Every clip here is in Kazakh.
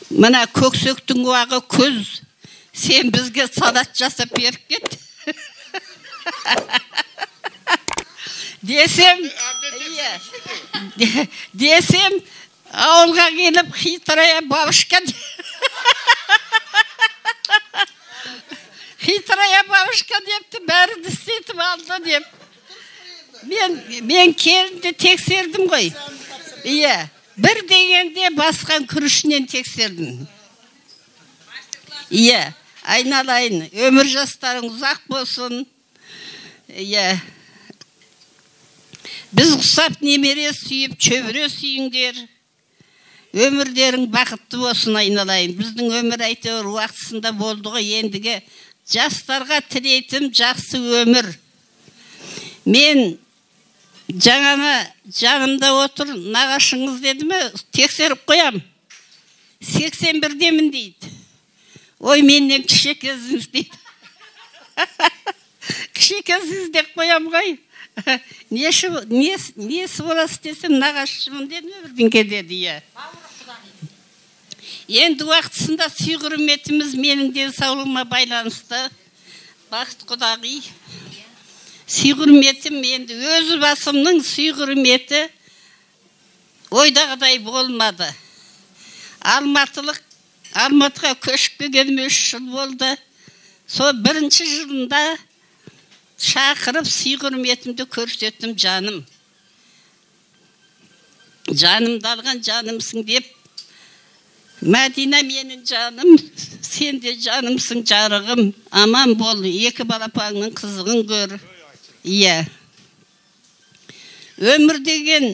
Мына көксөктің уағы көз, сен бізге салат жасап беріп кет. Десем, ауылға келіп хитрая бабушка. Хитрая бабушка депті, бәрі істетіп алды деп. Мен келінді тексердім ғой. Бір дегенде басқан күрішінен тексердім. Айналайын, өмір жастарың ұзақ болсын. Біз құсап немере сүйіп, чөбіре сүйіңдер. Өмірлерің бақытты болсын, айналайын. Біздің өмір әйтеуір уақытысында болды ғой, ендігі жастарға тілейтім жақсы өмір. Мен жаңана жанымда отыр, нағашыңыз деді ме, тексеріп қоям. 81-демін дейді. Ой, менен кішекезіңіз дейді. Кішекезіңіз деп қоям ғой. Несі боласы десем, нағашымын деді ме, бірдеңке деді. Енді уақытысында сый құрметіміз менің денсаулығыма байланысты. Бақыт құдағи. Сый құрметім енді өзі басымның сый құрметі ойдағыдай болмады. Алматыға көшіп келгеніме 3 жыл болды. Сол 1-ші жылында шақырып сый құрметімді көрсеттім жаным. Жанымды алған жанымсың деп. Мәдина менің жаным, сен де жанымсың жарығым. Аман бол, 2 балапанның қызығын көр. Өмір деген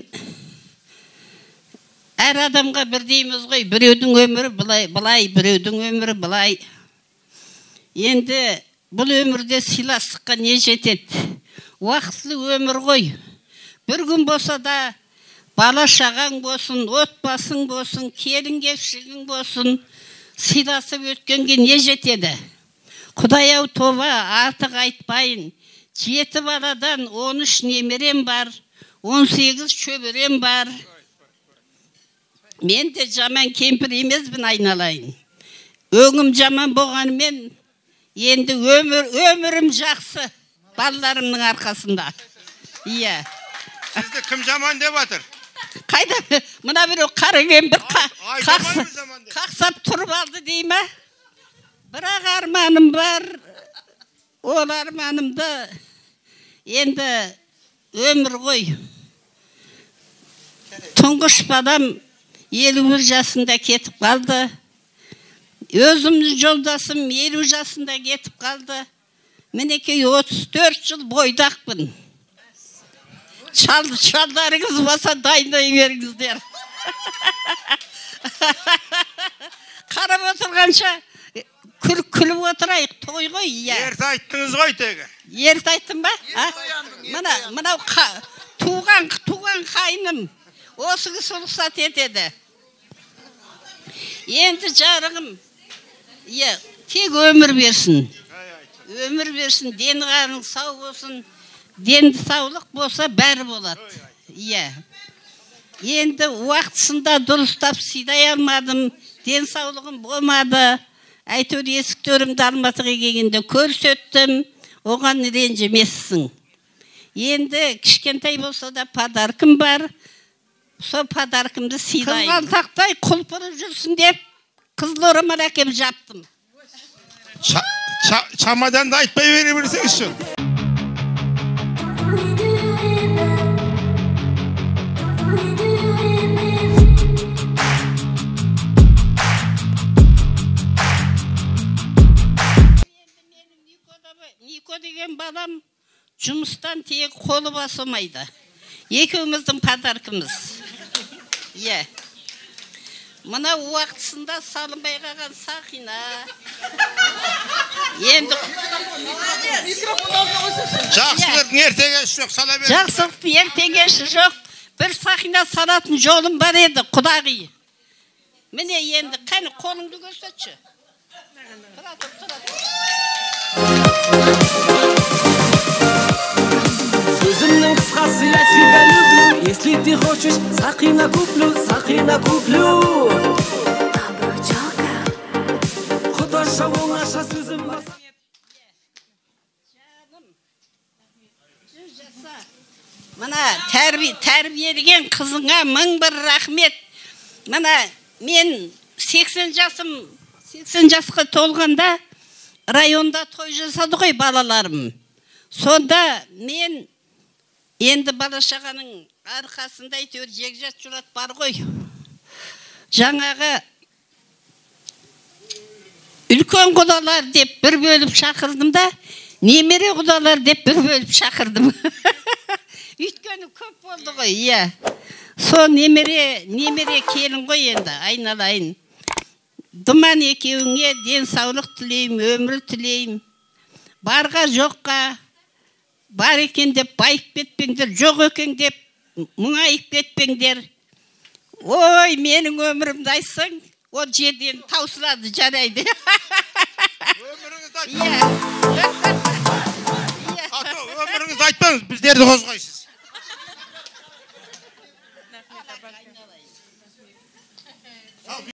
әр адамға бір дейміз ғой, біреудің өмірі былай, біреудің өмірі былай. Енді бұл өмірде сыйластыққа не жетеді? Уақытлы өмір ғой. Бір күн болса да бала шағаң болсын, отбасың болсын, келін-кепшігің болсын, сыйласып өткенге не жетеді? Құдай-ау тоба артық айтпайын. 7 баладан 13 немерем бар, 18 шөберем бар. Мен де жаман кемпір емеспін, айналайын. Өңім жаман болғанымен, енді өмірім жақсы балаларымның арқасында. Сізді кім жаман деп атыр? Қайда, мұна біреу қары кемпір қақсап тұрып алды дей ма? Бірақ арманым бар, ол арманымды енді өмір ғой. Тұңғыш балам 51 жасында кетіп қалды. Өзімнің жолдасым 50 жасында кетіп қалды. Мінекей 34 жыл бойдақпын. Шалдарыңыз болса дайындай беріңіздер. Қарап отырғанша күліп отырайық, той ғой. Ерті айттыңыз ғой тегі. Ерті айттым ба? Мынау туған қайным осы кісі рұқсат етеді. Енді жарығым, тек өмір берсін. Өмір берсін, дені қарның сау болсын. Денді саулық болса бәрі болады. Енді уақытысында дұрыстап сыйдай алмадым, денсаулығым болмады. Әйтеуір есіктерімді Алматыға келгенде көрсеттім, оған ренжімессің. Енді кішкентай болса да подаркым бар, сол подаркымды сыйлайын. Қызғалтақтай құлпырып жүрсін деп, қызыл орамал әкеп жаптым. Çamadan'da айтпай бере берсеңіз шын. Нико деген балам жұмыстан тек қолы басылмайды. Екеуміздің подаркымыз. Мына уақытысында салынбай қалған сақина. Енді Жақсылықтың ертегесі жоқ, сала беріңіз. Жақсылықтың ертегесі жоқ. Бір сақина салатын жолым бар еді, құдағи. Міне енді қане қолыңды көрсетші. Сөзімнің қысқасы, я тебя люблю. Если ты хочешь, сақина куплю, сақина куплю. тәрбиелеген қызыңа мың бір рахмет. Мына мен 80 жасқа толғанда районда той жасады ғой балаларым. Сонда мен енді бала-шағаның арқасында әйтеуір жекжат жұрат бар ғой. Жаңағы үлкен құдалар деп бір бөліп шақырдым да, немере құдалар деп бір бөліп шақырдым. Өйткені көп болды ғой, иә. Со немере келін ғой енді, айналайын. Думан екеуіңе денсаулық тілейм, өмір тілейм. Барға жоққа, бар екен деп байып кетпеңдер, жоқ екен деп мұңайып кетпеңдер. Ой, менің өмірімді айтсаң, ол жерден таусылады, жарайды. Өміріңізді айтпаңыз, өміріңізді айтпаңыз, біздерді қозғайсыз.